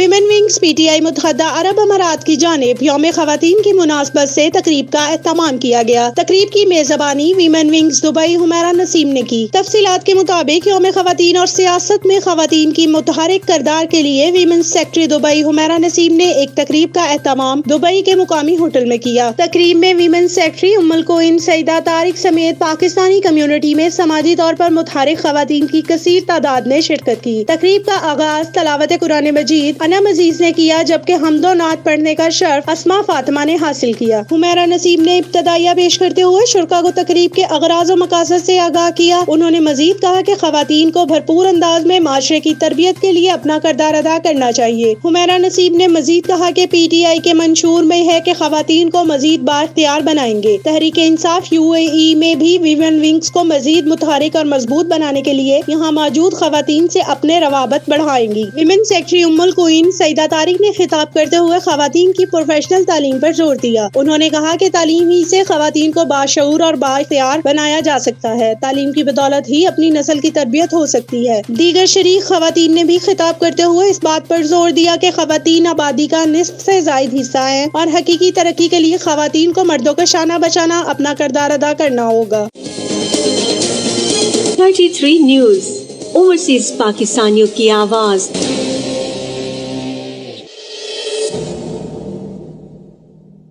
Women wings P T I متحدہ عرب امارات کی جانب یوم خواتین کی مناسبت سے تقریب کا اہتمام کیا گیا۔ تقریب کی میزبانی ویمن ونگز دبئی حمیرہ نسیم نے کی۔ تفصیلات کے مطابق یوم خواتین اور سیاست میں خواتین کی متحرک کردار کے لیے ویمن سیکٹری دبئی حمیرہ نسیم نے ایک تقریب کا اہتمام دبئی کے مقامی ہوٹل میں کیا۔ تقریب میں ویمن سیکٹری ام القوئن سیدہ طارق سمیت پاکستانی کمیونٹی میں سماجی طور پر متحرک خواتین کی کثیر تعداد نے شرکت کی۔ تقریب کا آغاز تلاوت قرآن مجید انم عزیز نے کیا، جبکہ حمد و نعت پڑھنے کا شرف اسما فاطمہ نے حاصل کیا۔ حمیرہ نسیم نے ابتدائیہ پیش کرتے ہوئے شرکا کو تقریب کے اغراض و مقاصد سے آگاہ کیا۔ انہوں نے مزید کہا کہ خواتین کو بھرپور انداز میں معاشرے کی تربیت کے لیے اپنا کردار ادا کرنا چاہیے۔ حمیرہ نسیم نے مزید کہا کہ پی ٹی آئی کے منشور میں ہے کہ خواتین کو مزید بااختیار بنائیں گے۔ تحریک انصاف UAE میں بھی ویمن ونگز کو مزید متحرک اور مضبوط بنانے کے لیے یہاں موجود خواتین سے اپنے روابط بڑھائیں گی۔ ویمن سیکٹری ام القوئن سیدہ طارق نے خطاب کرتے ہوئے خواتین کی پروفیشنل تعلیم پر زور دیا۔ انہوں نے کہا کہ تعلیم ہی سے خواتین کو باشعور اور بااختیار بنایا جا سکتا ہے۔ تعلیم کی بدولت ہی اپنی نسل کی تربیت ہو سکتی ہے۔ دیگر شریک خواتین نے بھی خطاب کرتے ہوئے اس بات پر زور دیا کہ خواتین آبادی کا نصف سے زائد حصہ ہیں اور حقیقی ترقی کے لیے خواتین کو مردوں کا شانہ بشانہ اپنا کردار ادا کرنا ہوگا۔ 33 نیوز اوورسیز پاکستانیوں کی آواز۔